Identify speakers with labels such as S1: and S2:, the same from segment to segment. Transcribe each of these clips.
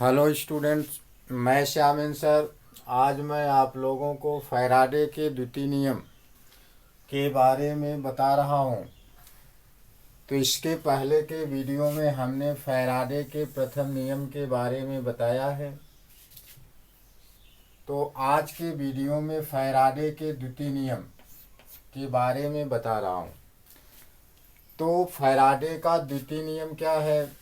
S1: Hello students, मैं श्यामिन sir. आज मैं आप लोगों को फैराडे के द्वितीय नियम के बारे में बता रहा हूँ। तो इसके पहले के वीडियो में हमने फैराडे के प्रथम नियम के बारे में बताया है। तो आज के वीडियो में फैराडे के द्वितीय नियम के बारे में बता रहा हूँ। तो फैराडे का द्वितीय नियम क्या है?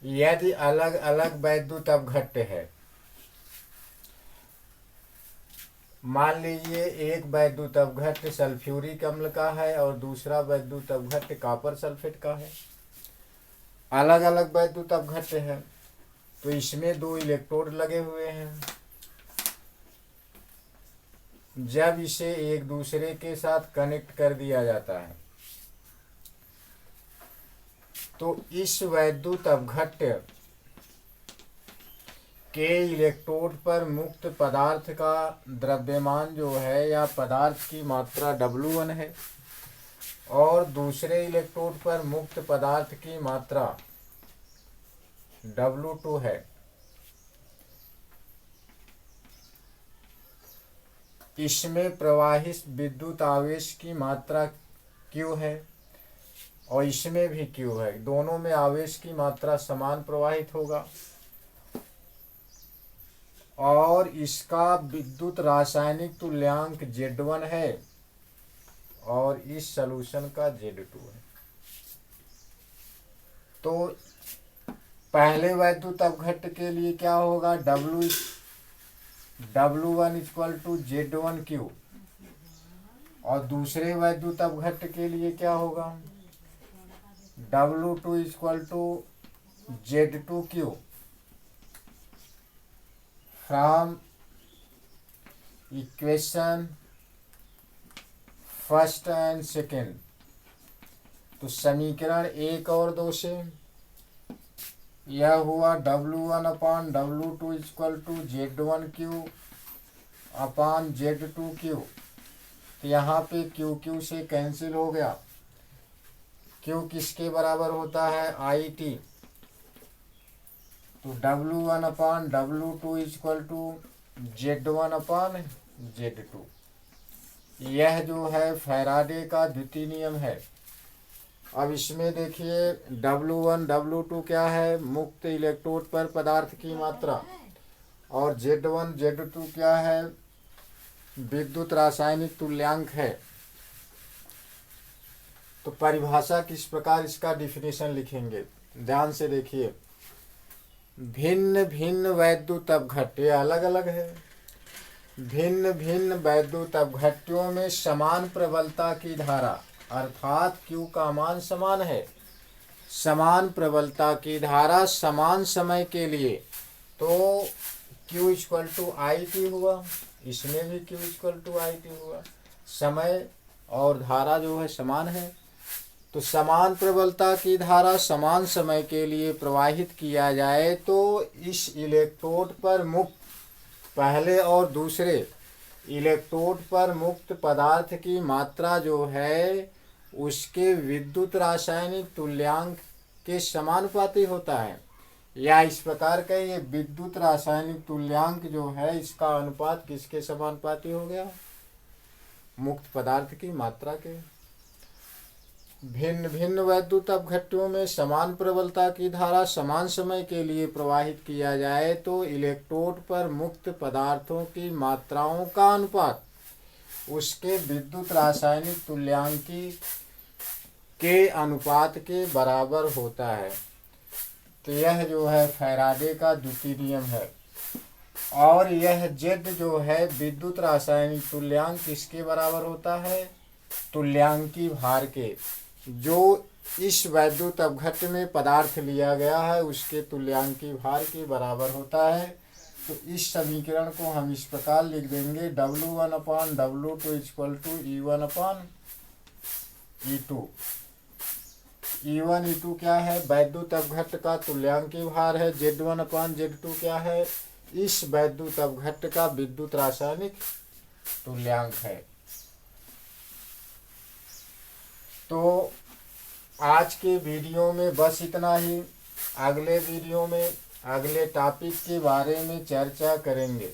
S1: यदि अलग अलग वैद्युत अपघट्य है, मान लीजिए एक वैद्युत अपघट्य सल्फ्यूरिक अम्ल का है और दूसरा वैद्युत अपघट्य कॉपर सल्फेट का है। अलग अलग वैद्युत अपघट्य है तो इसमें दो इलेक्ट्रोड लगे हुए हैं। जब इसे एक दूसरे के साथ कनेक्ट कर दिया जाता है तो इस वैद्युत अपघट्य के इलेक्ट्रोड पर मुक्त पदार्थ का द्रव्यमान जो है या पदार्थ की मात्रा W1 है और दूसरे इलेक्ट्रोड पर मुक्त पदार्थ की मात्रा W2 है। इसमें प्रवाहित विद्युत आवेश की मात्रा Q है और इसमें भी Q है। दोनों में आवेश की मात्रा समान प्रवाहित होगा और इसका विद्युत रासायनिक तुल्यांक Z1 है और इस सॉल्यूशन का Z2 है। तो पहले वैद्युत अपघट्य के लिए क्या होगा? W1 इक्वल टू Z1Q और दूसरे वैद्युत अपघट्य के लिए क्या होगा? W2 equal to Z2Q from equation first and second. तो समीकरण 1 और 2 से यह हुआ W1 upon W2 equal to Z1Q upon Z2Q। तो यहाँ पे Q से कैंसिल हो गया। Q किसके बराबर होता है? IT। तो W1 upon W2 equal to Z1 upon Z2। यह जो है फैराडे का द्वितीय नियम है। अब इसमें देखिए W1 W2 क्या है? मुक्त इलेक्ट्रोड पर पदार्थ की मात्रा और Z1 Z2 क्या है? विद्युत रासायनिक तुल्यांक है। तो परिभाषा किस प्रकार इसका डिफिनेशन लिखेंगे, ध्यान से देखिए। भिन्न भिन्न वैद्युत अपघट्य अलग अलग है। भिन्न भिन्न वैद्युत अपघट्यों में समान प्रबलता की धारा अर्थात Q का मान समान है। समान प्रबलता की धारा समान समय के लिए तो Q इक्वल टू IT हुआ, इसमें भी Q इक्वल टू IT हुआ। समय और धारा जो है समान है तो समान प्रबलता की धारा समान समय के लिए प्रवाहित किया जाए तो इस इलेक्ट्रोड पर मुक्त पहले और दूसरे इलेक्ट्रोड पर मुक्त पदार्थ की मात्रा जो है उसके विद्युत रासायनिक तुल्यांक के समानुपाती होता है। या इस प्रकार का ये विद्युत रासायनिक तुल्यांक जो है इसका अनुपात किसके समानुपाती हो गया? मुक्त पदार्थ की मात्रा के। भिन्न भिन्न वैद्युत अपघट्यों में समान प्रबलता की धारा समान समय के लिए प्रवाहित किया जाए तो इलेक्ट्रोड पर मुक्त पदार्थों की मात्राओं का अनुपात उसके विद्युत रासायनिक तुल्यांकी के अनुपात के बराबर होता है। तो यह जो है फैराडे का द्वितीय नियम है। और यह Z जो है विद्युत रासायनिक तुल्यांक किसके बराबर होता है? तुल्यांकी भार के। जो इस वैद्युत अपघट्य में पदार्थ लिया गया है उसके तुल्यांकी भार के बराबर होता है। तो इस समीकरण को हम इस प्रकार लिख देंगे W1 upon W2 equal to E1 upon E2। E1 E2 क्या है? वैद्युत अपघट्य का तुल्यांकी भार है। Z1 अपान Z2 क्या है? इस वैद्युत अपघट्य का विद्युत रासायनिक तुल्यांक है। तो आज के वीडियो में बस इतना ही। अगले वीडियो में अगले टॉपिक के बारे में चर्चा करेंगे।